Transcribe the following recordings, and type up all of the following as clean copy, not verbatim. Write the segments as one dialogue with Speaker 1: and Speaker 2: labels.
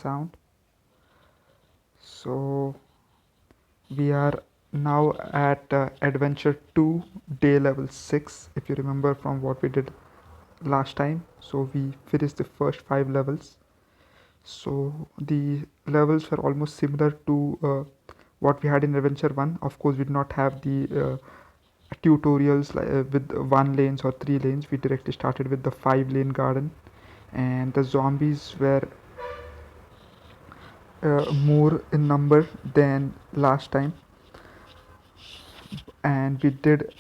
Speaker 1: sound. So we are now at adventure 2 day level 6, if you remember from what we did last time. So we finished the first 5 levels. So the levels were almost similar to what we had in adventure 1. Of course, we did not have the tutorials with 1 lanes or 3 lanes. We directly started with the 5 lane garden, and the zombies were more in number than last time, and we did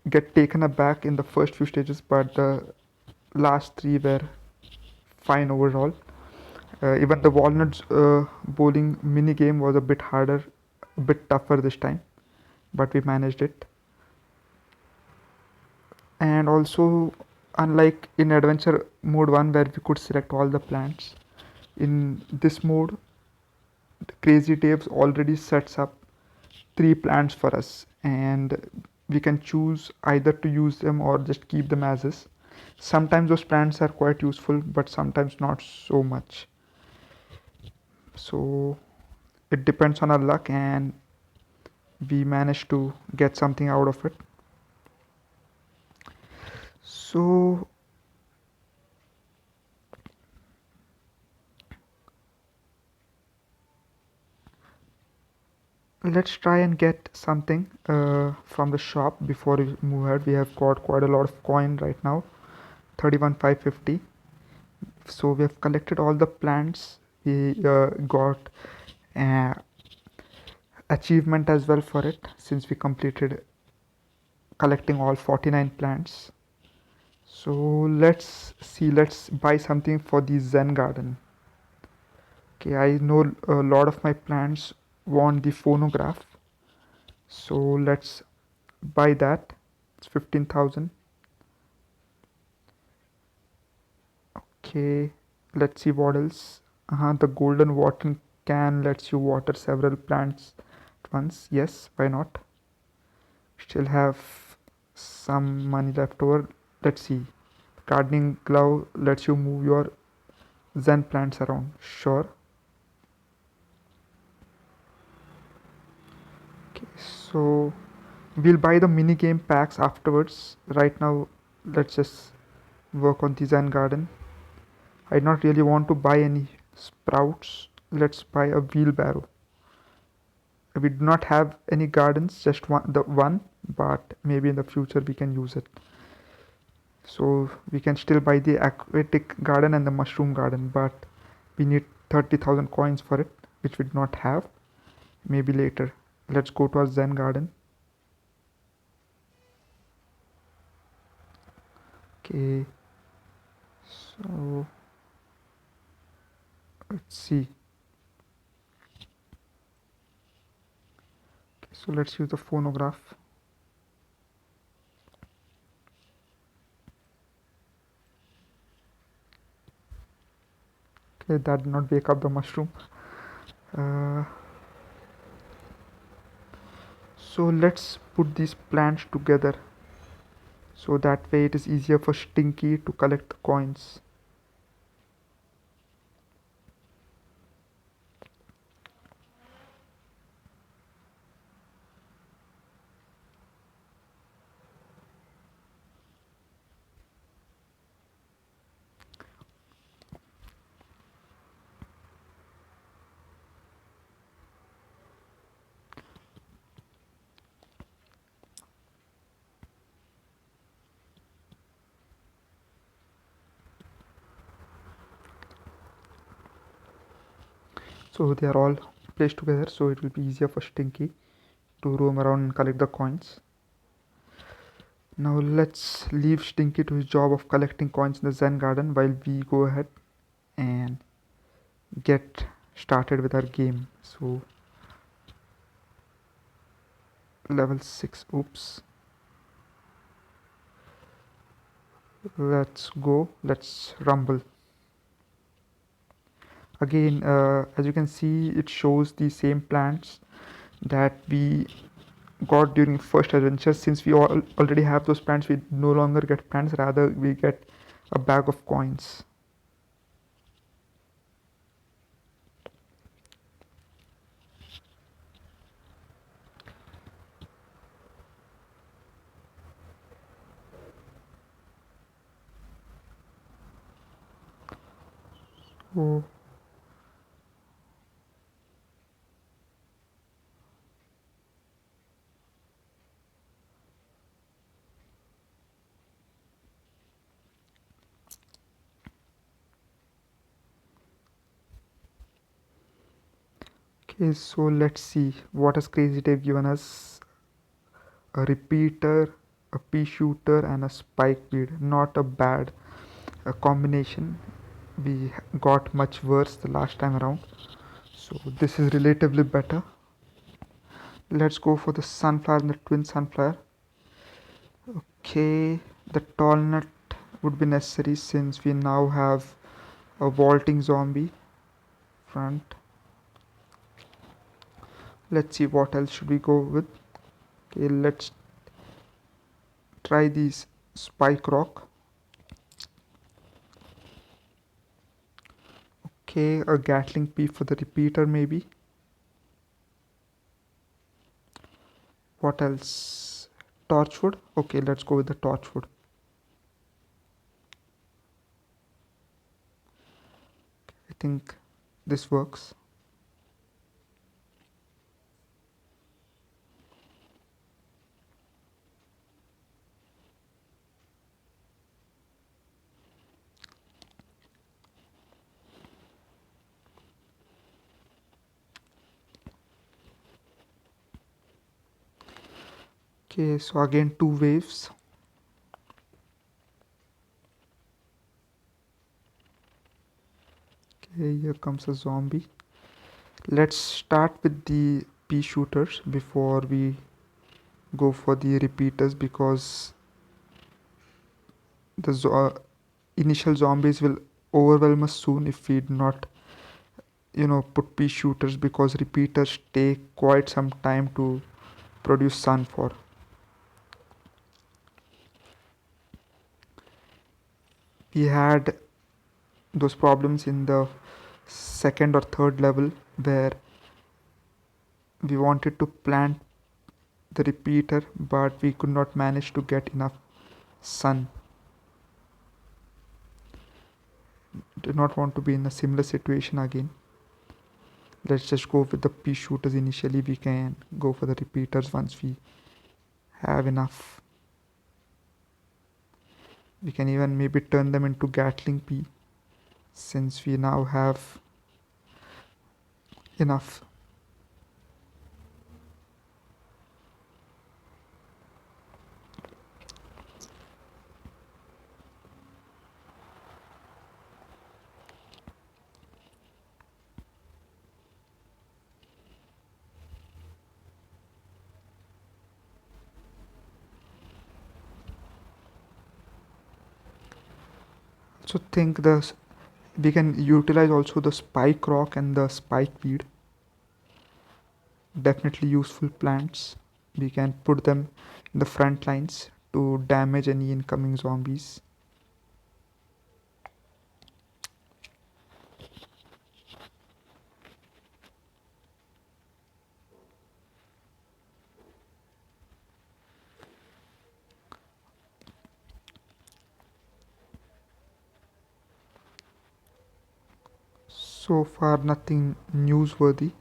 Speaker 1: get taken aback in the first few stages, but the last 3 were fine overall. Even the walnuts bowling mini game was a bit harder, a bit tougher this time, but we managed it. And also, unlike in adventure mode 1 where we could select all the plants, in this mode Crazy Taves already sets up 3 plants for us, and we can choose either to use them or just keep them as is. Sometimes those plants are quite useful, but sometimes not so much. So it depends on our luck, and we managed to get something out of it. So let's try and get something from the shop before we move ahead. We have got quite a lot of coin right now, 31,550. So we have collected all the plants. We got uh, achievement as well for it, since we completed collecting all 49 plants. So let's buy something for the Zen garden. Okay, I know a lot of my plants want the phonograph, so let's buy that. It's 15,000. Okay, let's see what else. The golden watering can lets you water several plants at once. Yes, why not? Still have some money left over. Let's see. Gardening glove lets you move your Zen plants around. Sure. Okay, so we'll buy the mini game packs afterwards. Right now, let's just work on the Zen garden. I not really want to buy any sprouts. Let's buy a wheelbarrow. We do not have any gardens, just one, but maybe in the future we can use it. So we can still buy the aquatic garden and the mushroom garden, but we need 30,000 coins for it, which we do not have. Maybe later. Let's go to our Zen garden. Okay, so let's see. Okay, so let's use the phonograph. Okay, that did not wake up the mushroom. Uh, so let's put these plants together, so that way it is easier for Stinky to collect the coins. So they are all placed together, so it will be easier for Stinky to roam around and collect the coins. Now let's leave Stinky to his job of collecting coins in the Zen garden while we go ahead and get started with our game. So level 6, oops. Let's go, let's rumble. Again, as you can see, it shows the same plants that we got during first adventure. Since we already have those plants, we no longer get plants, rather we get a bag of coins. Oh, okay, so let's see what has Crazy Dave given us. A repeater, a pea shooter, and a spike bead. Not a bad combination. We got much worse the last time around. So this is relatively better. Let's go for the sunflower and the twin sunflower. Okay, the tall nut would be necessary since we now have a vaulting zombie front. Let's see what else should we go with. Okay, let's try these spike rock. Okay, a gatling pea for the repeater maybe. What else? Torchwood. Okay, let's go with the torchwood. I think this works. Okay, so again two waves. Okay, here comes a zombie. Let's start with the pea shooters before we go for the repeaters because the initial zombies will overwhelm us soon if we do not put pea shooters because repeaters take quite some time to produce sun for. We had those problems in the second or third level where we wanted to plant the repeater but we could not manage to get enough sun. Do not want to be in a similar situation again. Let's just go with the pea shooters initially. We can go for the repeaters once we have enough. We can even maybe turn them into gatling pea since we now have enough. So think the we can utilize also the spike rock and the spike weed. Definitely useful plants. We can put them in the front lines to damage any incoming zombies. So far nothing newsworthy.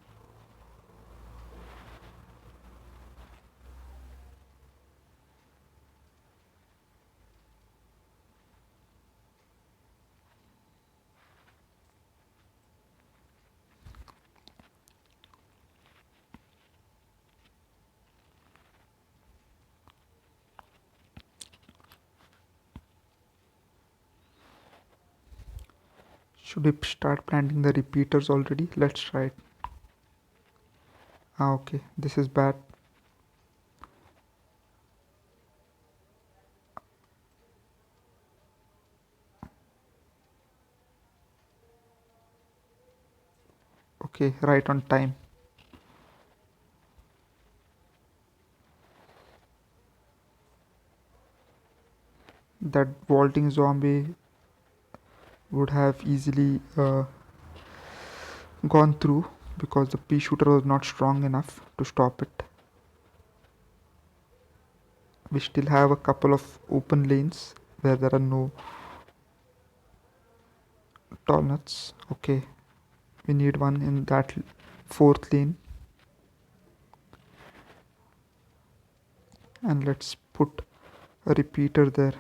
Speaker 1: Should we start planting the repeaters already? Let's try it. Ah, okay, this is bad. Okay, right on time. That vaulting zombie would have easily gone through because the pea shooter was not strong enough to stop it. We still have a couple of open lanes where there are no tall nuts. Okay, we need one in that fourth lane, and let's put a repeater there.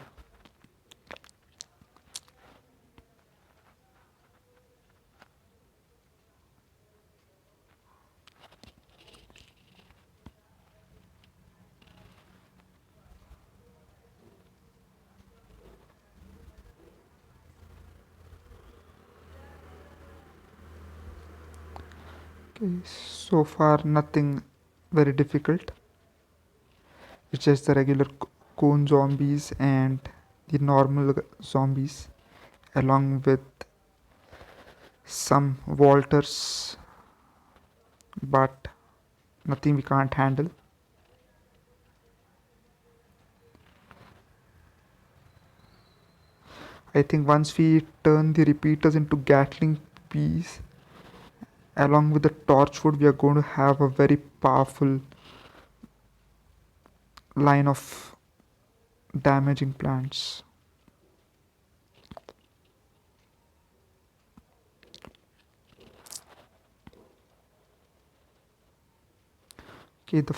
Speaker 1: Okay, so far nothing very difficult. It's just the regular cone zombies and the normal zombies, along with some Walters, but nothing we can't handle. I think once we turn the repeaters into Gatling peas along with the torchwood, we are going to have a very powerful line of damaging plants. Okay, the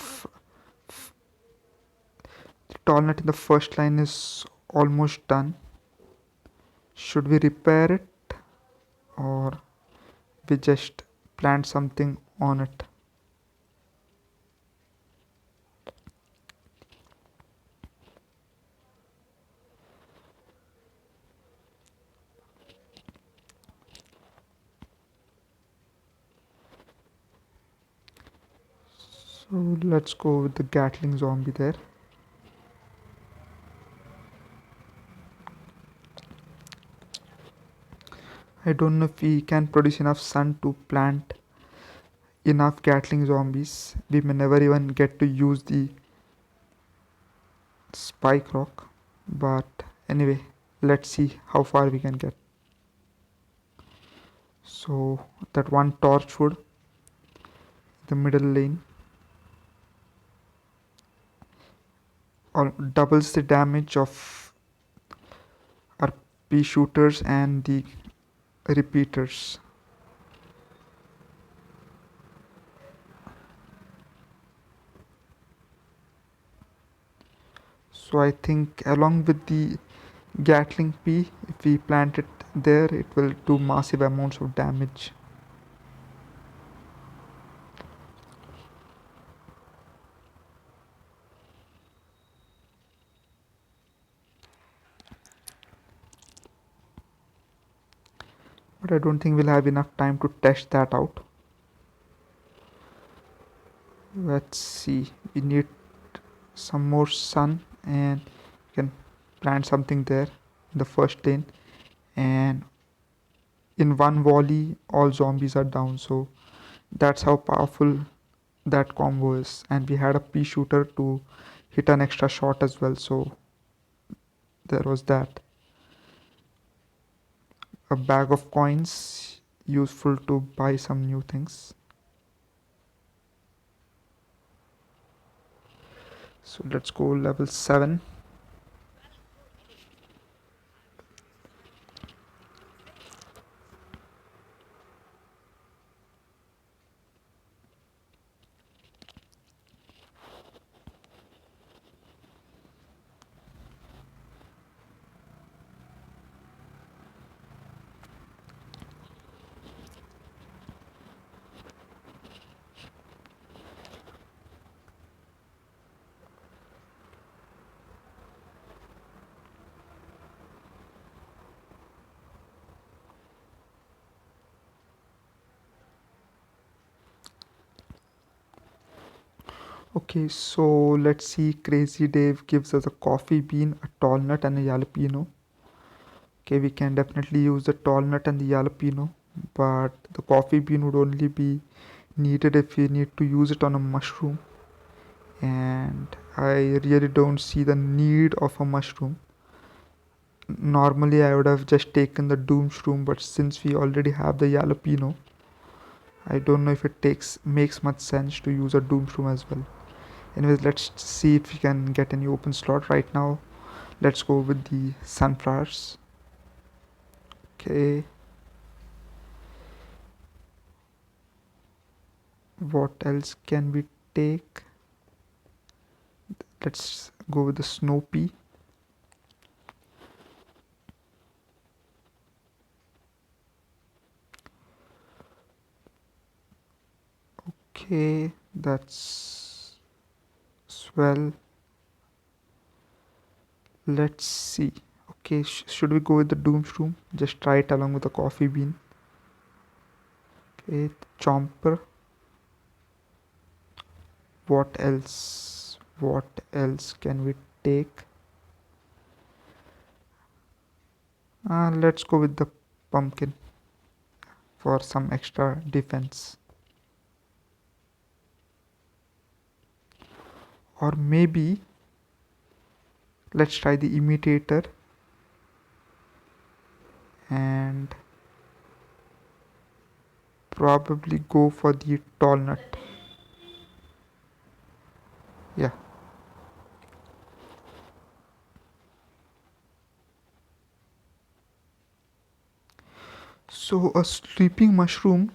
Speaker 1: tall nut in the first line is almost done. Should we repair it or we just plant something on it? So let's go with the Gatling zombie there. I don't know if we can produce enough sun to plant enough Gatling zombies. We may never even get to use the spike rock, but anyway, let's see how far we can get. So that one torchwood, the middle lane, doubles the damage of our pea shooters and the repeaters. So I think along with the Gatling pea, if we plant it there, it will do massive amounts of damage. But I don't think we'll have enough time to test that out. Let's see, we need some more sun and we can plant something there in the first lane, and in one volley all zombies are down. So that's how powerful that combo is, and we had a pea shooter to hit an extra shot as well, so there was that. A bag of coins, useful to buy some new things. So let's go level 7. Okay, so let's see. Crazy Dave gives us a coffee bean, a tall nut, and a jalapeno. Okay, we can definitely use the tall nut and the jalapeno, but the coffee bean would only be needed if we need to use it on a mushroom, and I really don't see the need of a mushroom. Normally, I would have just taken the doom shroom, but since we already have the jalapeno, I don't know if it makes much sense to use a doom shroom as well. Anyways, let's see if we can get any open slot right now. Let's go with the sunflowers. Okay, What else can we take? Let's go with the snow pea. Okay, that's swell. Let's see. Okay, should we go with the doomshroom? Just try it along with the coffee bean. Okay, chomper. What else? What else can we take? Let's go with the pumpkin for some extra defense. Or maybe let's try the imitator and probably go for the tall nut. Yeah. So a sleeping mushroom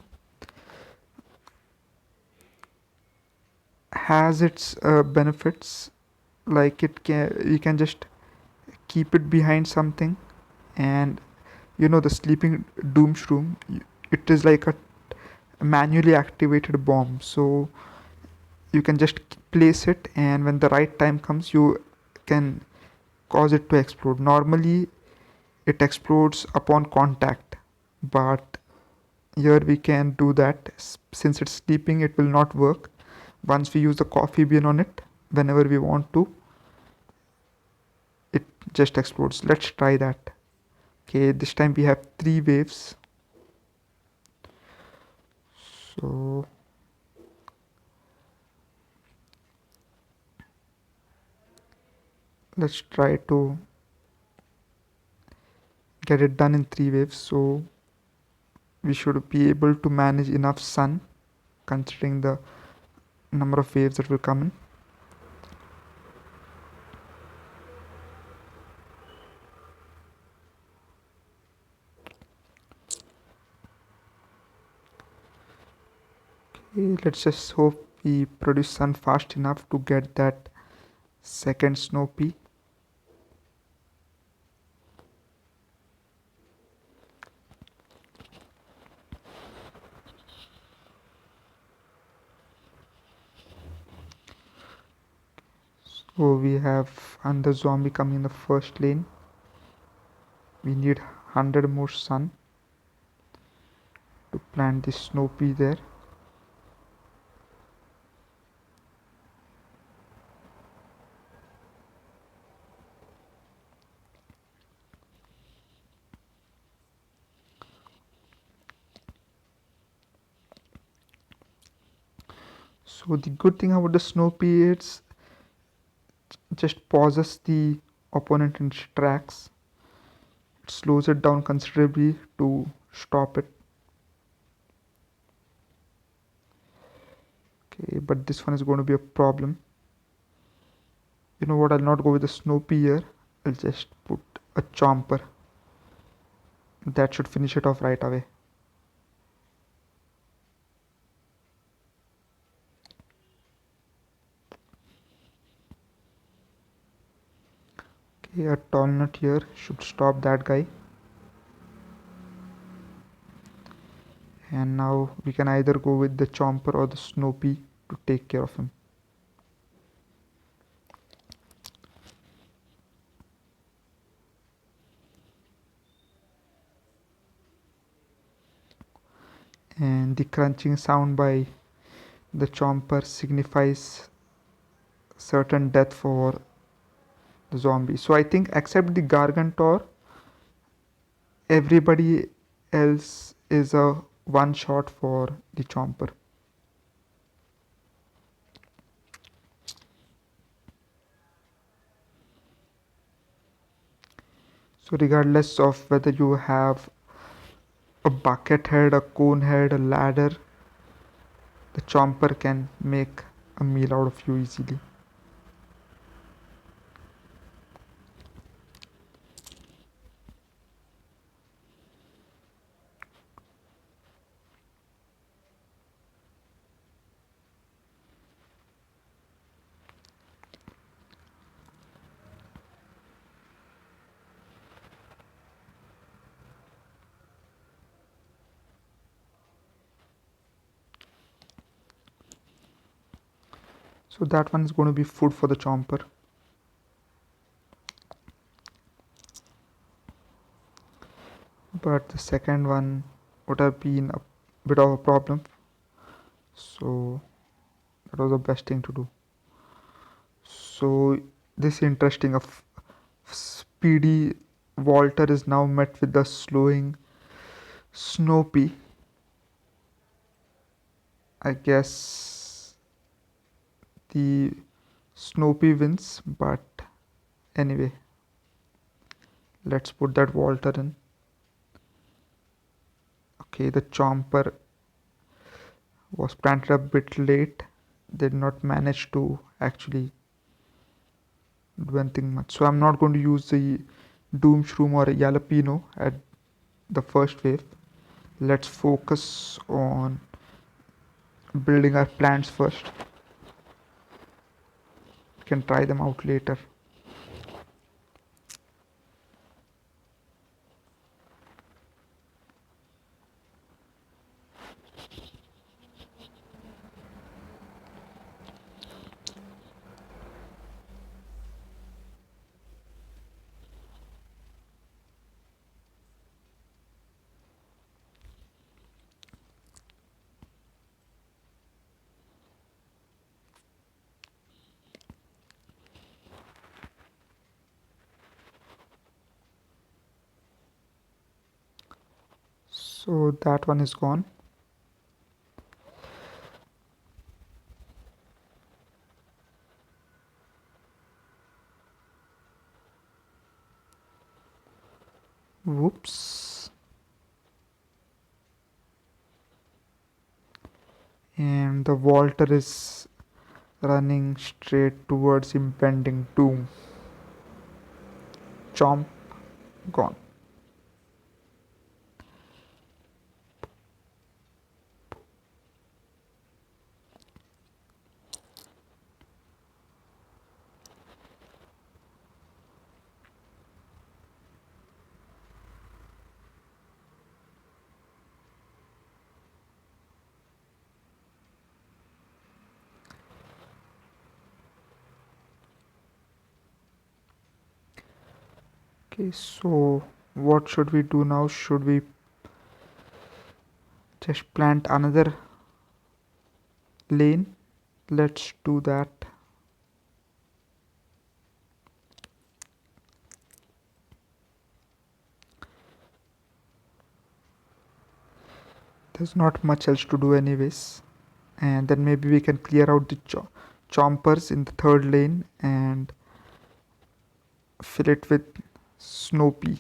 Speaker 1: has its benefits, like it can, you can just keep it behind something, and the sleeping doomshroom, it is like a manually activated bomb, so you can just place it, and when the right time comes you can cause it to explode. Normally it explodes upon contact, but here we can do that. Since it's sleeping, it will not work. Once we use the coffee bean on it, whenever we want to, it just explodes. Let's try that. Okay, this time we have 3 waves, so let's try to get it done in 3 waves. So we should be able to manage enough sun considering the number of waves that will come in. Okay, let's just hope we produce sun fast enough to get that second snow pea. So we have another zombie coming in the first lane. We need 100 more sun to plant this snow pea there. So the good thing about the snow pea is just pauses the opponent in its tracks. It slows it down considerably to stop it. Okay, but this one is going to be a problem. You know what, I'll not go with the snow pea here. I'll just put a chomper. That should finish it off right away. Okay, a tall nut here should stop that guy. And now we can either go with the chomper or the snow pea to take care of him. And the crunching sound by the chomper signifies certain death for the zombie. So I think except the Gargantor, everybody else is a one shot for the chomper. So regardless of whether you have a bucket head, a cone head, a ladder, the chomper can make a meal out of you easily. So that one is going to be food for the chomper. But the second one would have been a bit of a problem. So that was the best thing to do. So this interesting of speedy Walter is now met with the slowing Snoopy. I guess the Snoopy wins, but anyway, let's put that Walter in. Okay, the Chomper was planted a bit late. They did not manage to actually do anything much. So I'm not going to use the Doom Shroom or Jalapeno at the first wave. Let's focus on building our plants first. We can try them out later. So that one is gone. Whoops. And the Walter is running straight towards impending doom. Chomp gone. Okay, so what should we do now? Should we just plant another lane? Let's do that. There's not much else to do anyways. And then maybe we can clear out the chompers in the third lane and fill it with Snoopy.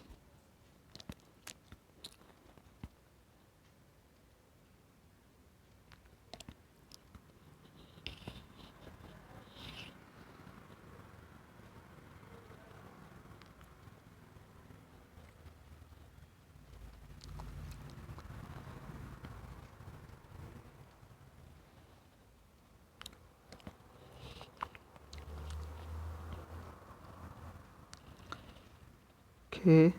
Speaker 1: Okay.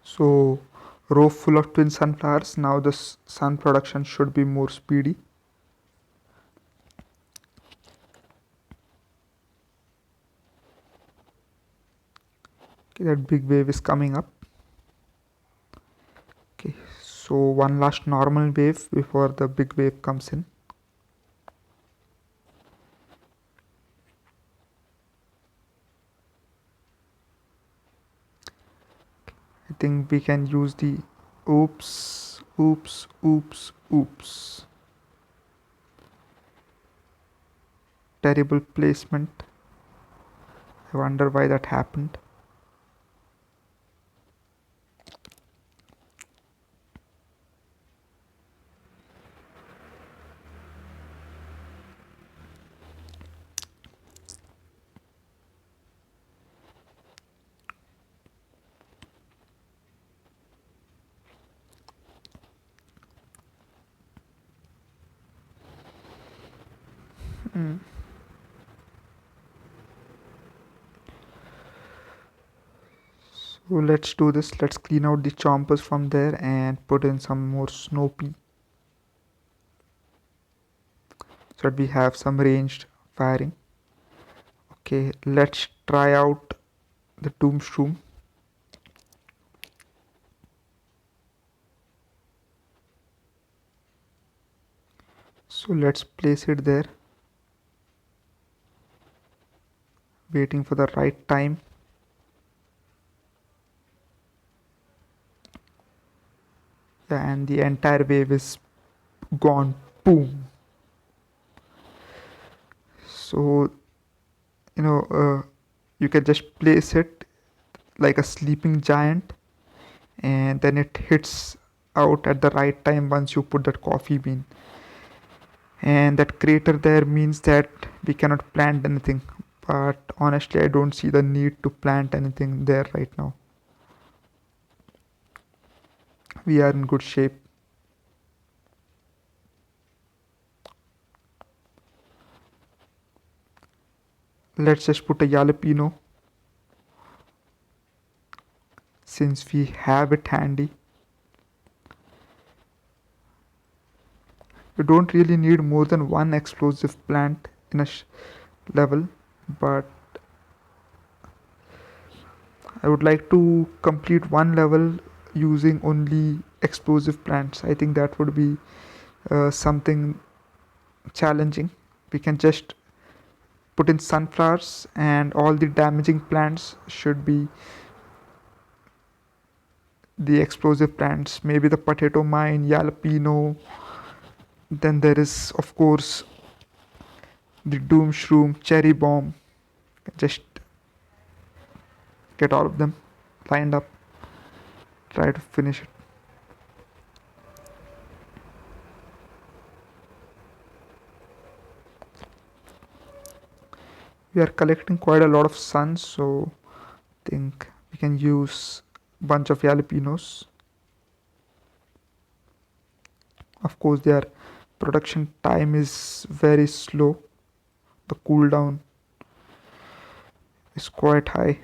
Speaker 1: So row full of twin sunflowers. Now the sun production should be more speedy. Okay, that big wave is coming up. Okay, so one last normal wave before the big wave comes in. I think we can use the oops, oops, oops, oops. Terrible placement. I wonder why that happened. So let's do this. Let's clean out the chompers from there and put in some more snow pea so that we have some ranged firing. Okay, let's try out the Doomshroom. So let's place it there, waiting for the right time. Yeah, and the entire wave is gone. Boom. So you can just place it like a sleeping giant, and then it hits out at the right time once you put that coffee bean. And that crater there means that we cannot plant anything, but honestly I don't see the need to plant anything there right now. We are in good shape. Let's just put a jalapeno since we have it handy. You don't really need more than one explosive plant in a level, but I would like to complete one level using only explosive plants. I think that would be something challenging. We can just put in sunflowers and all the damaging plants should be the explosive plants. Maybe the potato mine, jalapeno. Then there is of course the doom shroom, cherry bomb. Just get all of them lined up. Try to finish it. We are collecting quite a lot of sun, so I think we can use a bunch of jalapenos. Of course their production time is very slow. The cooldown is quite high.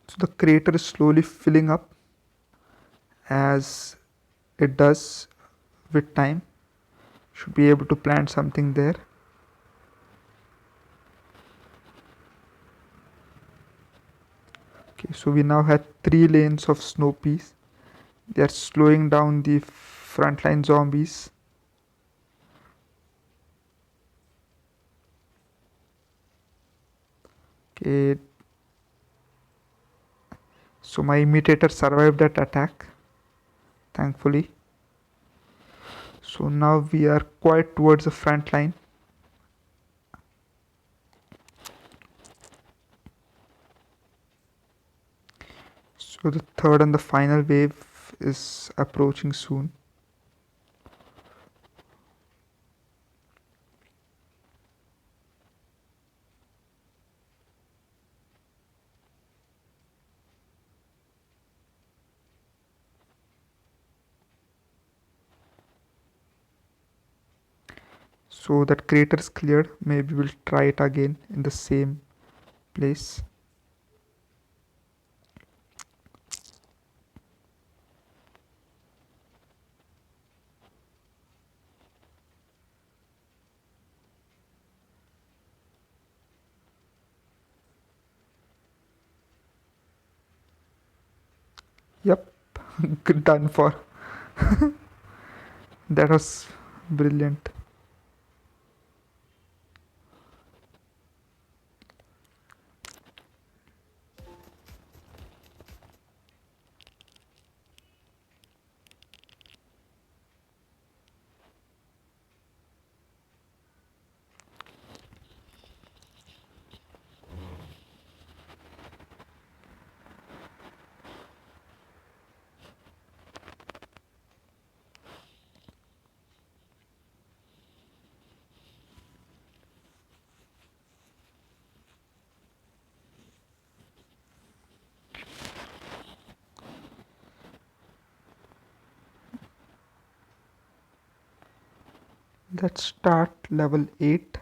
Speaker 1: So the crater is slowly filling up as it does with time. Should be able to plant something there. Okay, so we now have 3 lanes of snow peas. They are slowing down the frontline zombies. Okay, so my imitator survived that attack, thankfully. So now we are quite towards the front line. So the third and the final wave is approaching soon. So that crater is cleared. Maybe we'll try it again in the same place. Yep, good done for. That was brilliant. Let's start level 8.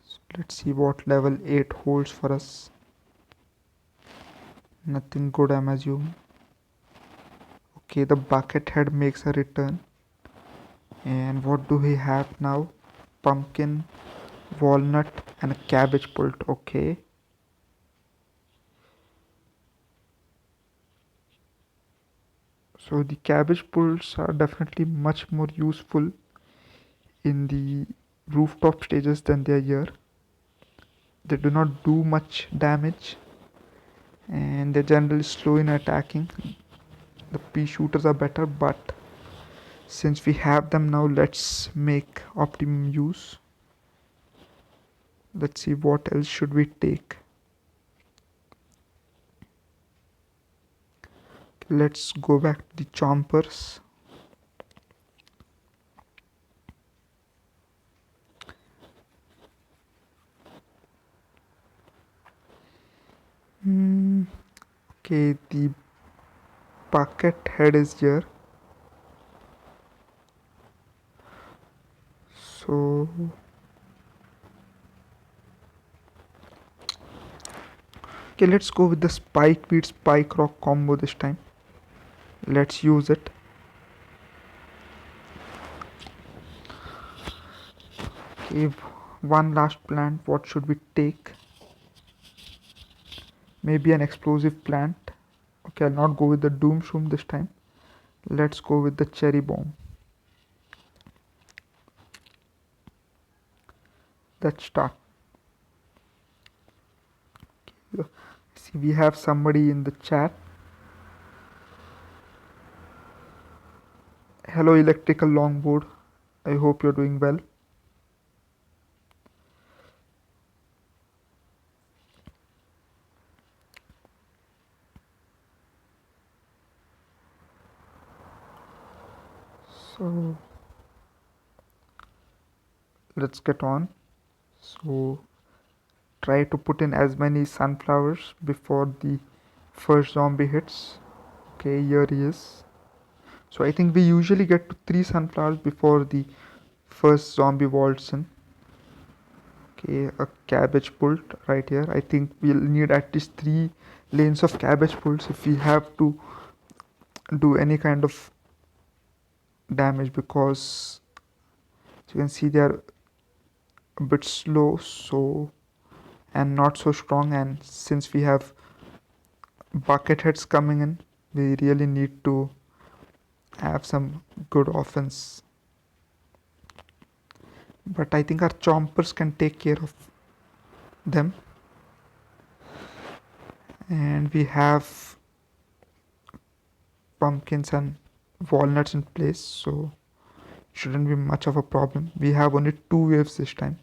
Speaker 1: So let's see what level 8 holds for us. Nothing good, I'm assuming. Okay, the bucket head makes a return. And what do we have now? Pumpkin, walnut, and a cabbage pult. Okay. So the cabbage pults are definitely much more useful in the rooftop stages than they are here. They do not do much damage and they're generally slow in attacking. The pea shooters are better, but since we have them now, let's make optimum use. Let's see what else should we take. Let's go back to the chompers. Okay, the bucket head is here. So okay, let's go with the spike beat spike rock combo this time. Let's use it. Okay, one last plant. What should we take? Maybe an explosive plant. Okay, I'll not go with the doom shroom this time. Let's go with the cherry bomb. Let's start. See, we have somebody in the chat. Hello, electrical longboard. I hope you're doing well. So let's get on. So try to put in as many sunflowers before the first zombie hits. Okay, here he is. So I think we usually get to 3 sunflowers before the first zombie waltz in. Okay, a cabbage pult right here. I think we'll need at least 3 lanes of cabbage pults if we have to do any kind of damage, because as you can see they are a bit slow so and not so strong, and since we have bucket heads coming in, we really need to have some good offense. But I think our chompers can take care of them, and we have pumpkins and walnuts in place, so shouldn't be much of a problem. We have only 2 waves this time.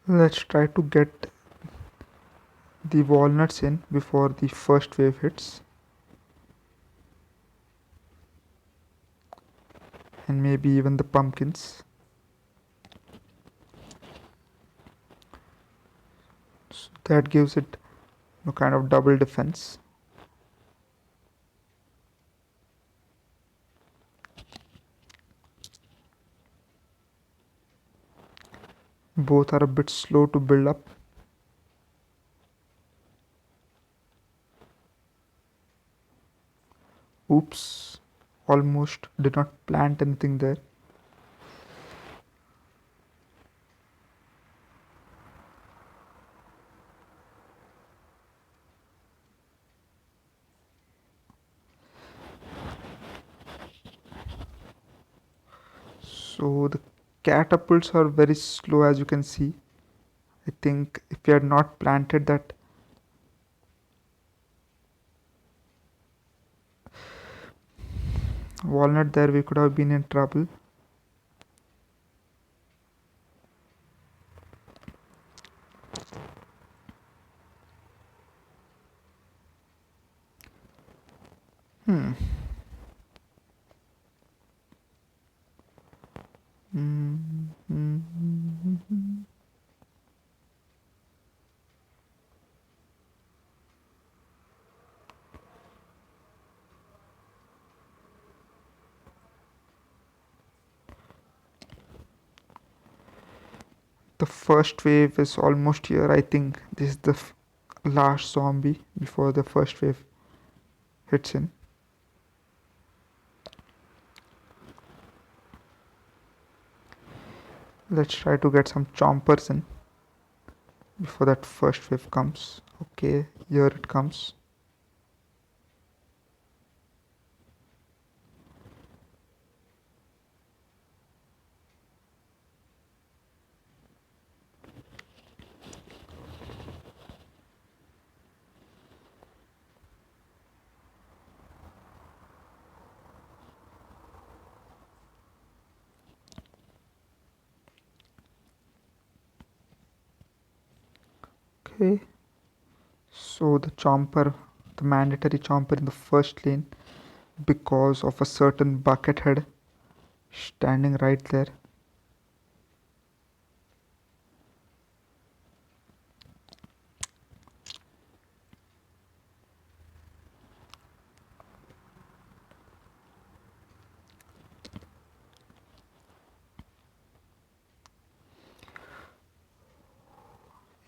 Speaker 1: Let's try to get the walnuts in before the first wave hits, and maybe even the pumpkins. So that gives it kind of double defense. Both are a bit slow to build up. Oops, almost did not plant anything there. So the catapults are very slow, as you can see. I think if we had not planted that walnut there, we could have been in trouble. The first wave is almost here. I think this is the last zombie before the first wave hits in. Let's try to get some chompers in before that first wave comes. Okay, here it comes. Okay, so the mandatory chomper in the first lane because of a certain bucket head standing right there.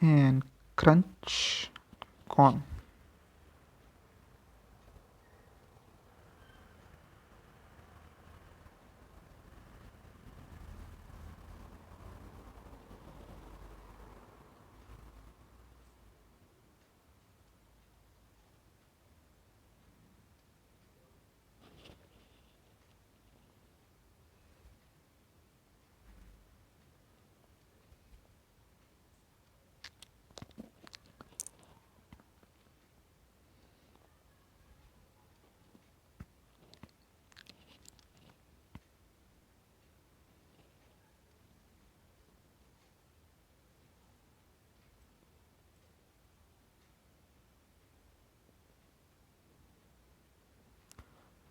Speaker 1: And crunch, gone.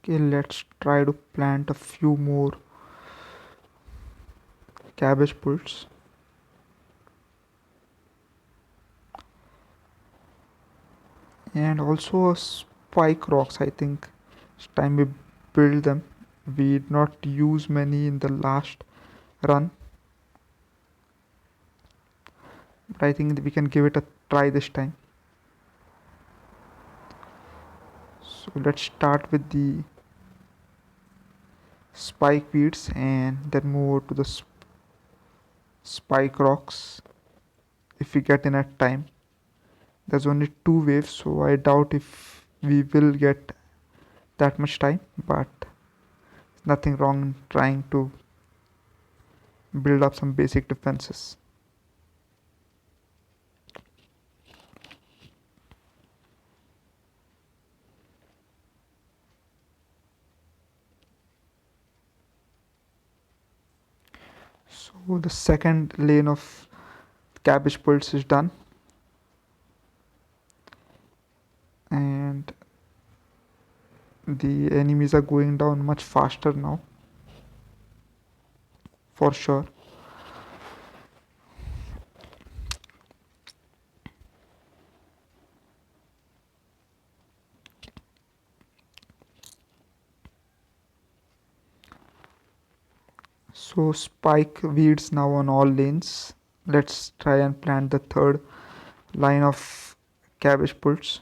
Speaker 1: Okay, let's try to plant a few more cabbage pulls. And also spike rocks. I think it's time we build them. We did not use many in the last run, but I think we can give it a try this time. So let's start with the spike weeds and then move over to the spike rocks if we get enough time. There's only 2 waves, so I doubt if we will get that much time, but nothing wrong in trying to build up some basic defenses. So the second lane of cabbage pulse is done, and the enemies are going down much faster now, for sure. So spike weeds now on all lanes. Let's try and plant the third line of cabbage pulse.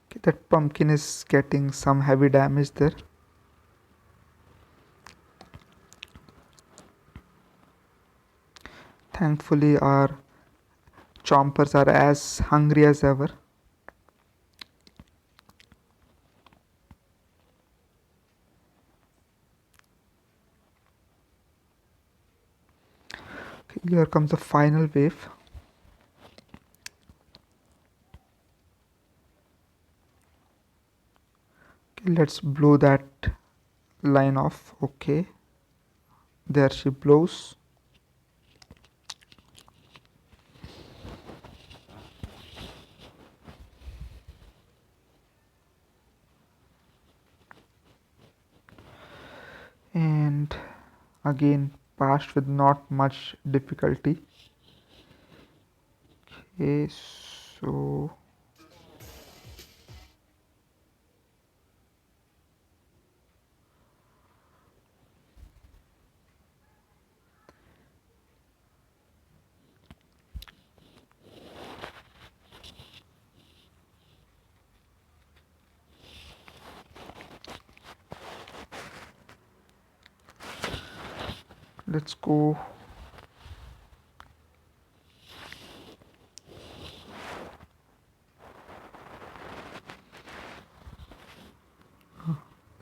Speaker 1: Okay, that pumpkin is getting some heavy damage there. Thankfully our chompers are as hungry as ever. Okay, here comes the final wave. Okay, let's blow that line off. Okay, There she blows. And again passed with not much difficulty. Okay, so let's go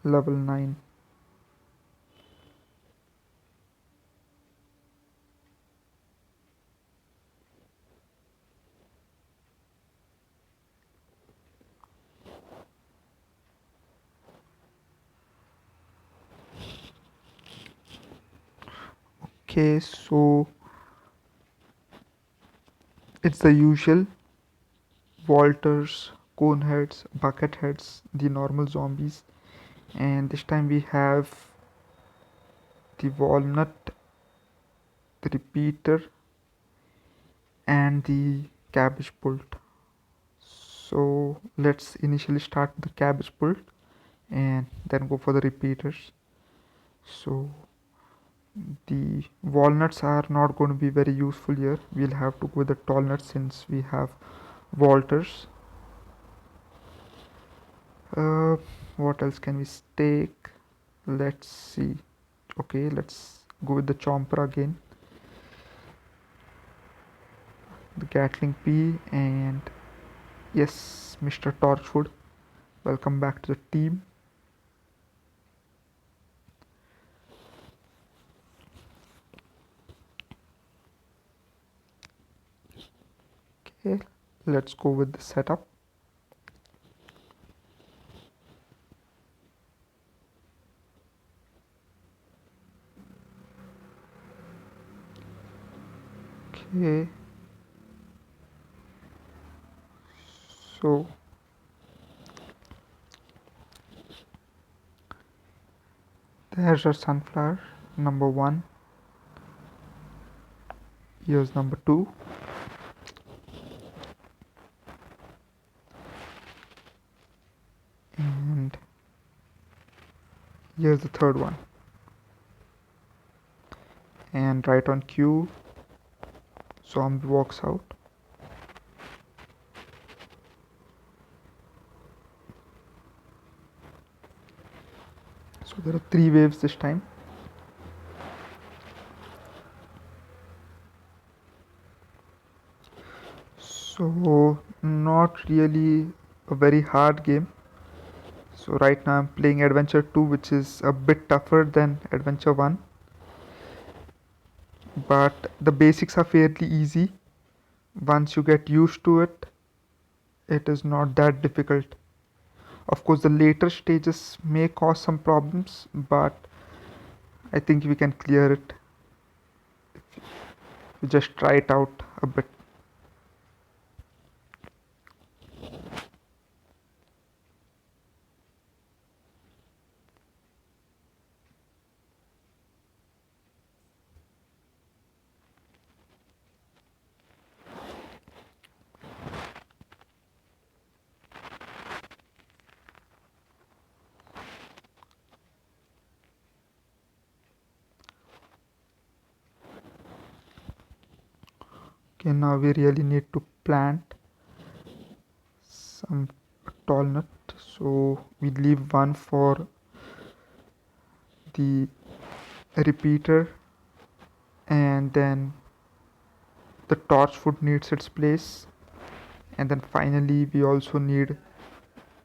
Speaker 1: level 9. Okay, so it's the usual Walters, Coneheads, Bucketheads, the normal zombies, and this time we have the Walnut, the Repeater, and the Cabbage Pult. So let's initially start with the Cabbage Pult and then go for the repeaters. So the walnuts are not going to be very useful here. We'll have to go with the tall nuts since we have Walters. Uh, what else can we stake? Let's see. Okay, let's go with the Chomper again. The Gatling P and yes, Mr. Torchwood. Welcome back to the team. Okay, let's go with the setup. Okay, so there's our sunflower number 1. Here's number 2. And here's the third one. And right on cue, zombie walks out. So there are 3 waves this time. So not really a very hard game. So right now I'm playing Adventure 2, which is a bit tougher than Adventure 1. But the basics are fairly easy. Once you get used to it, it is not that difficult. Of course, the later stages may cause some problems, but I think we can clear it. We just try it out a bit. Okay, now we really need to plant some tall nut. So we leave one for the repeater, and then the torchwood needs its place, and then finally we also need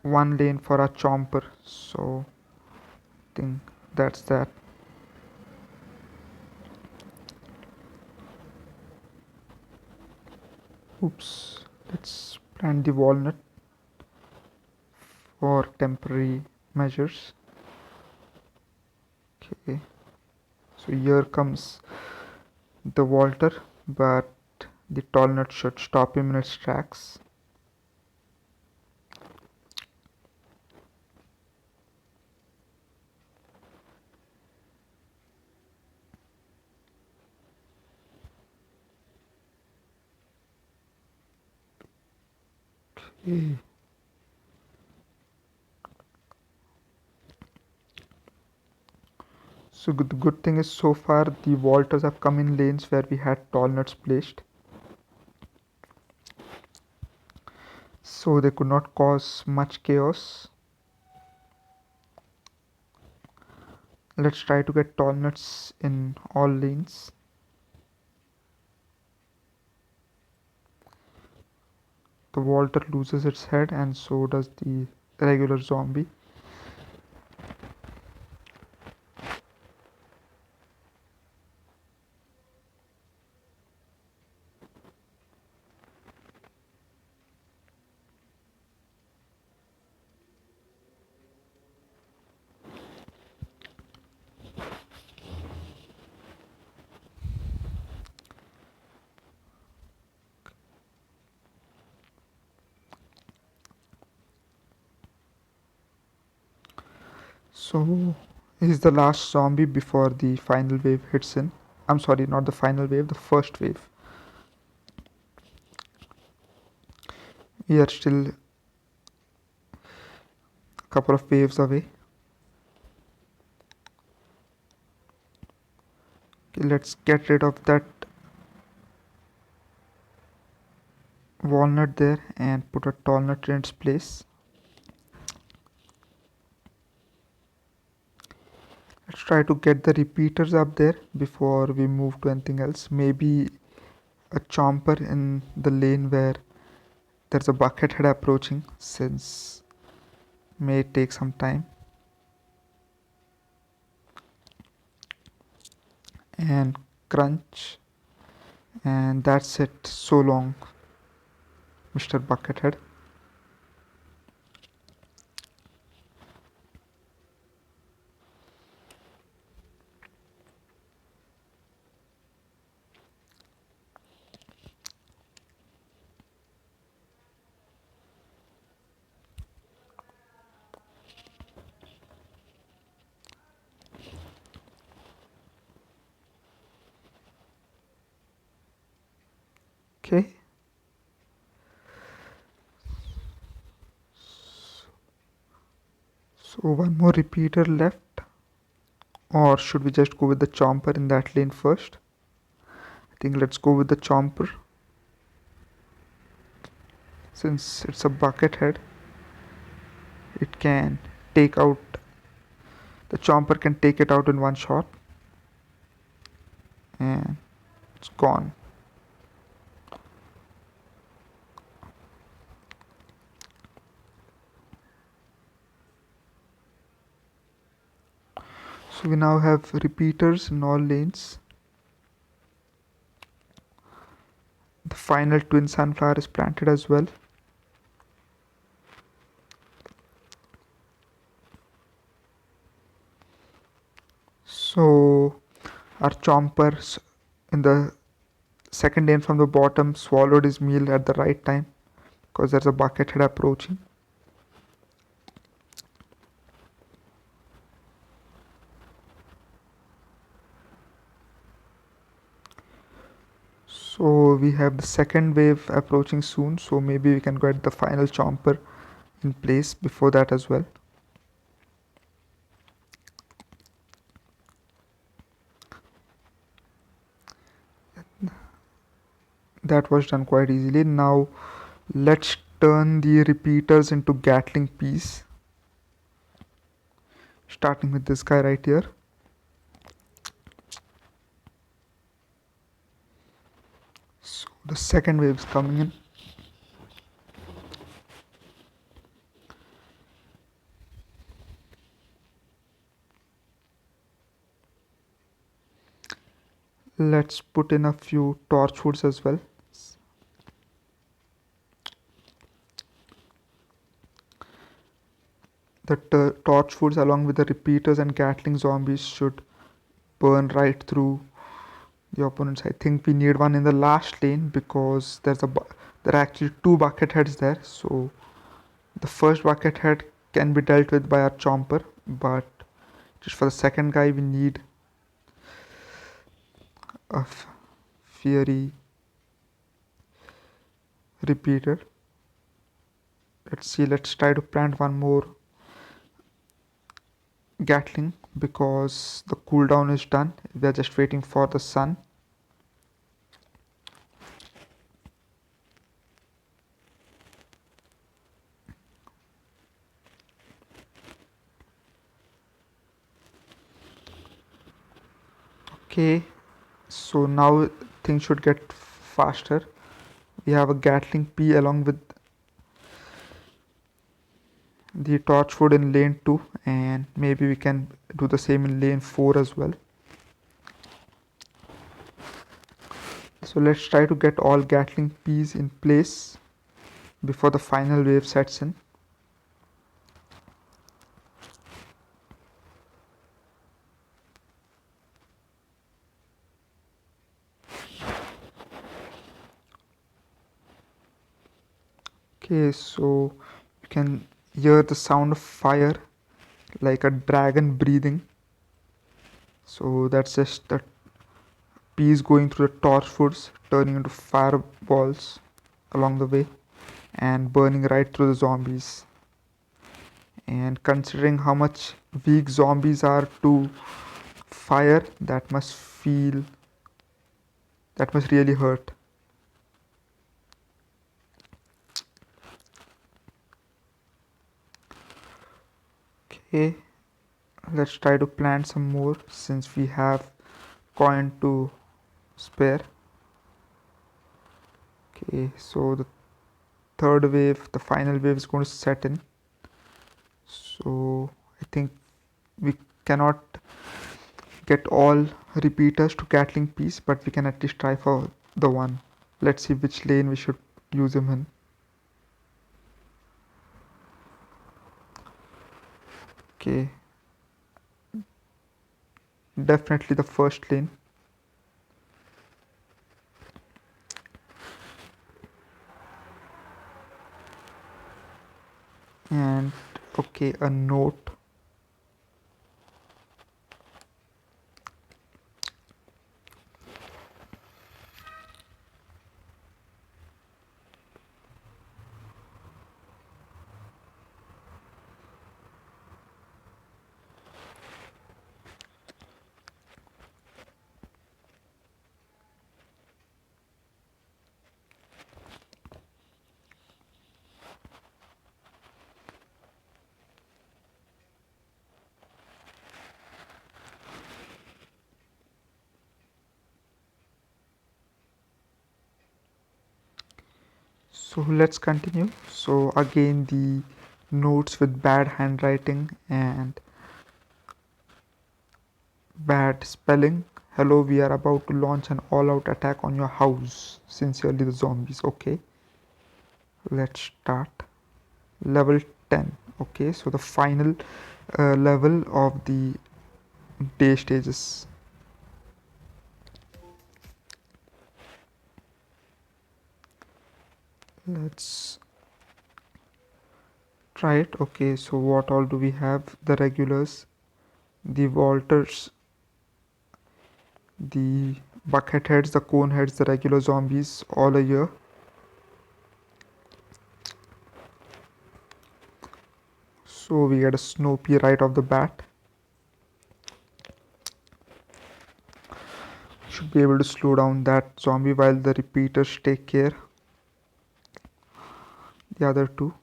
Speaker 1: one lane for our chomper. So I think that's that. Oops, let's plant the walnut for temporary measures. Okay, So here comes the Walter, but the tall nut should stop him in its tracks. Okay. So the good thing is so far the Walters have come in lanes where we had tall nuts placed. So they could not cause much chaos. Let's try to get tall nuts in all lanes. The Walter loses its head and so does the regular zombie. So he's the last zombie before the final wave hits in. I'm sorry, not the final wave, the first wave. We are still a couple of waves away. Okay, let's get rid of that walnut there and put a tall nut in its place. Let's try to get the repeaters up there before we move to anything else. Maybe a chomper in the lane where there's a bucket head approaching, since may take some time. And crunch, and that's it. So long, Mr. Buckethead. Okay. So one more repeater left. Or should we just go with the chomper in that lane first? I think let's go with the chomper. Since it's a bucket head, it can take out, the chomper can take it out in one shot. And it's gone. So we now have repeaters in all lanes. The final twin sunflower is planted as well. So our chompers in the second lane from the bottom swallowed his meal at the right time because there's a bucket head approaching. So we have the second wave approaching soon, so maybe we can get the final chomper in place before that as well. That was done quite easily. Now let's turn the repeaters into Gatling peas. Starting with this guy right here. So the second wave is coming in. Let's put in a few torchwoods as well. The torchwoods along with the repeaters and Gatling zombies should burn right through the opponents. I think we need one in the last lane because there are actually two bucket heads there. So the first bucket head can be dealt with by our chomper, but just for the second guy we need a Fury repeater. Let's see, let's try to plant one more Gatling because the cooldown is done. We are just waiting for the sun. Okay, so now things should get faster. We have a Gatling P along with the Torchwood in lane 2, and maybe we can do the same in lane 4 as well. So let's try to get all Gatling Ps in place before the final wave sets in. Okay, so you can hear the sound of fire like a dragon breathing. So that's just the peas going through the torchwoods, turning into fireballs along the way and burning right through the zombies. And considering how much weak zombies are to fire, that must really hurt. Okay, let's try to plant some more since we have coin to spare. Okay, so the third wave, the final wave is going to set in. So I think we cannot get all repeaters to Gatling piece, but we can at least try for the one. Let's see which lane we should use him in. Okay, definitely the first lane. And okay, a note. So let's continue. So again the notes with bad handwriting and bad spelling. Hello, we are about to launch an all-out attack on your house. Sincerely, the zombies. Okay, let's start. Level 10. Okay, so the final level of the day stages. Let's try it. Okay, so what all do we have? The regulars, the Walters, the bucket heads, the cone heads, the regular zombies, all a year. So we get a Snoopy right off the bat. Should be able to slow down that zombie while the repeaters take care the other two.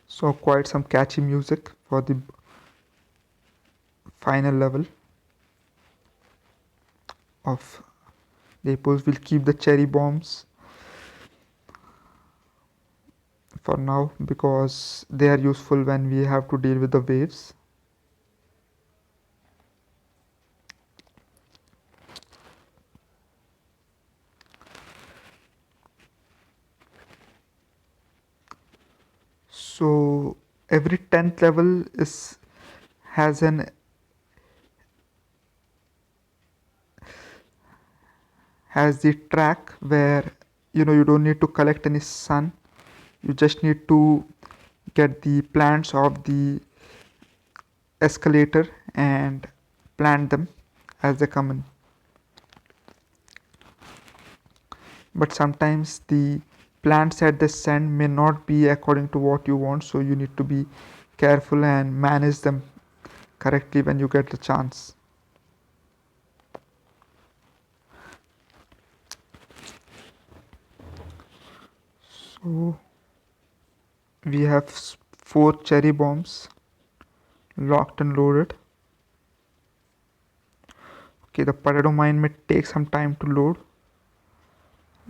Speaker 1: So quite some catchy music for the final level of depots. We'll keep the cherry bombs for now because they are useful when we have to deal with the waves. So every 10th level is has an has the track where you don't need to collect any sun. You just need to get the plants of the escalator and plant them as they come in. But sometimes the plants at the send may not be according to what you want, so you need to be careful and manage them correctly when you get the chance. So we have 4 cherry bombs locked and loaded. Okay, the potato mine may take some time to load.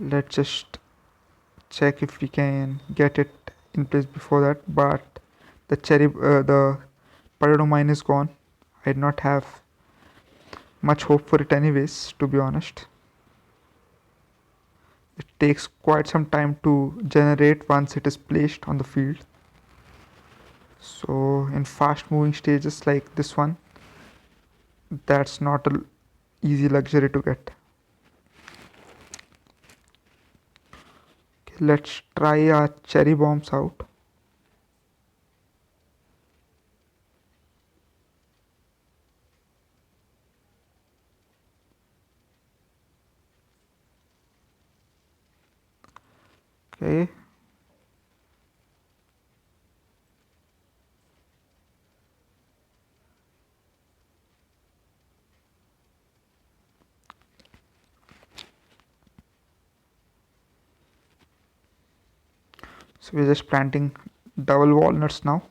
Speaker 1: Let's just check if we can get it in place before that. But the potato mine is gone. I did not have much hope for it anyways, to be honest. It takes quite some time to generate once it is placed on the field. So in fast moving stages like this one, that's not a easy luxury to get. Okay, let's try our cherry bombs out. Okay. So we're just planting double walnuts now.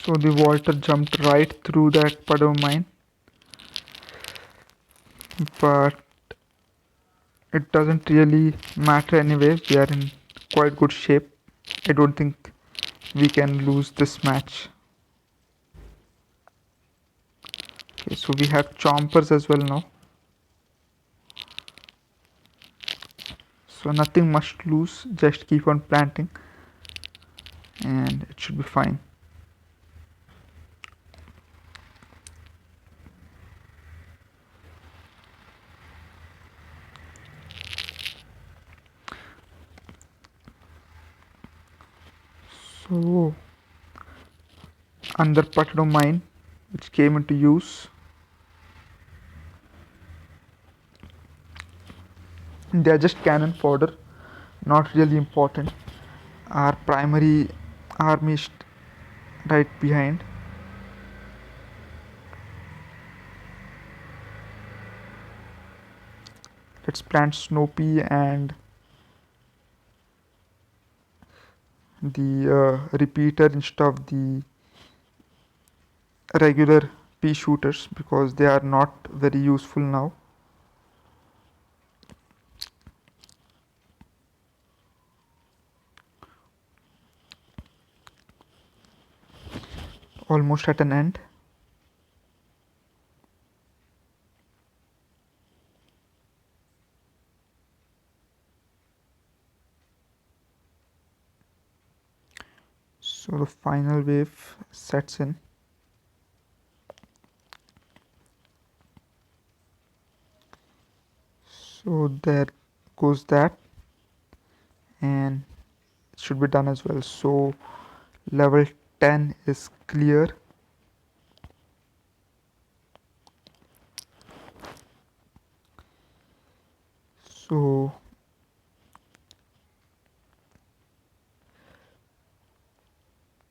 Speaker 1: So the water jumped right through that puddle mine, but it doesn't really matter anyway. We are in quite good shape. I don't think we can lose this match. Okay, so we have chompers as well now. So nothing much to lose, just keep on planting and it should be fine. So under potato mine which came into use, they are just cannon fodder, not really important. Our primary army is right behind. Let's plant snow pea and the repeater instead of the regular pea shooters because they are not very useful now. Almost at an end. So the final wave sets in. So there goes that, and it should be done as well. So level 10 is clear. So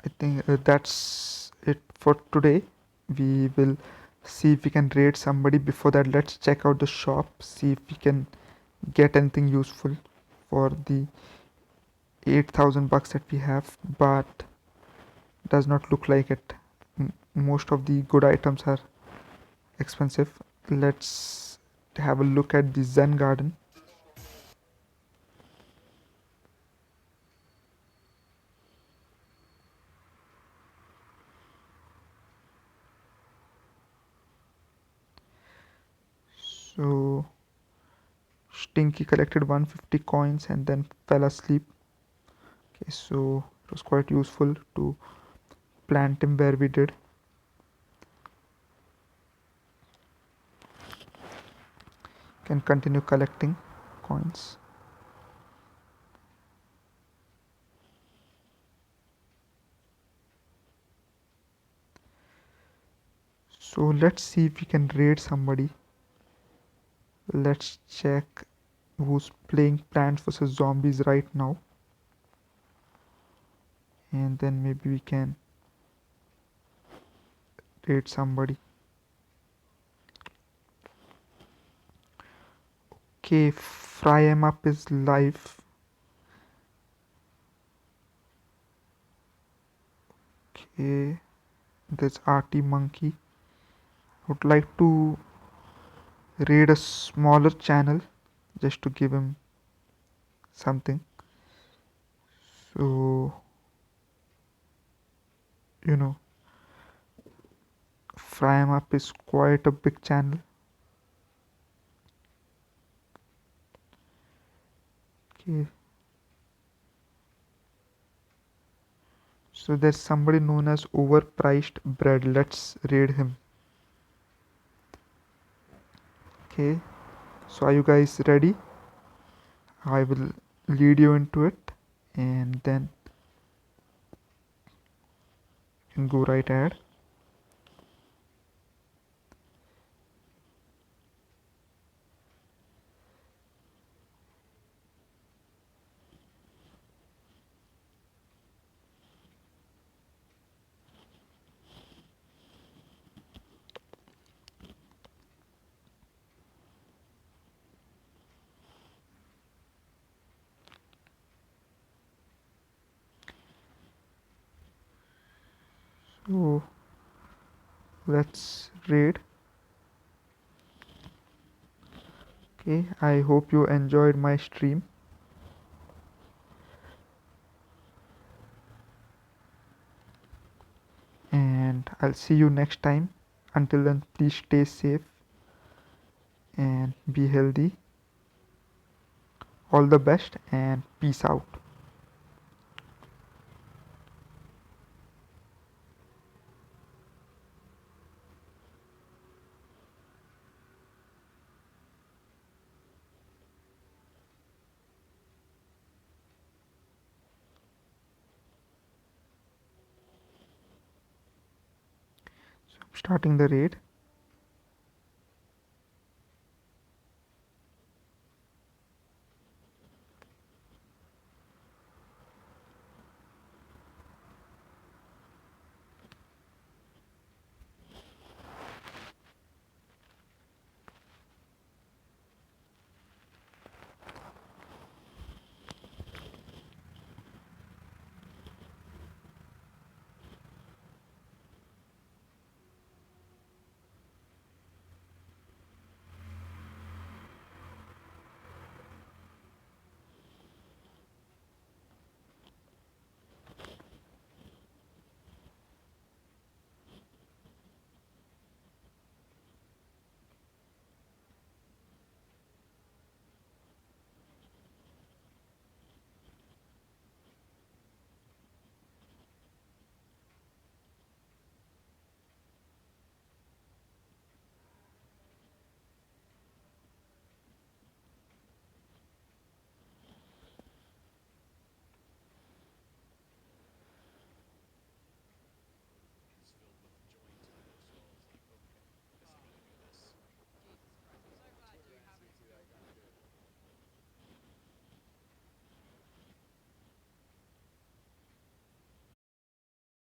Speaker 1: I think that's it for today. We will see if we can raid somebody. Before that, let's check out the shop, see if we can get anything useful for the 8,000 bucks that we have, but does not look like it. Most of the good items are expensive. Let's have a look at the Zen garden. So Stinky collected 150 coins and then fell asleep. Okay, so it was quite useful to plant him where we did. Can continue collecting coins. So let's see if we can raid somebody. Let's check who's playing Plants vs Zombies right now, and then maybe we can raid somebody. Okay, Fry em up is live. Okay, there's RT Monkey. Would like to raid a smaller channel just to give him something. So you know, Fry em up is quite a big channel. Okay, so there's somebody known as Overpriced Bread. Let's raid him. Okay, so are you guys ready? I will lead you into it, and then you can go right ahead. So let's raid. Okay, I hope you enjoyed my stream, and I'll see you next time. Until then, please stay safe and be healthy. All the best and peace out. So I'm starting the raid.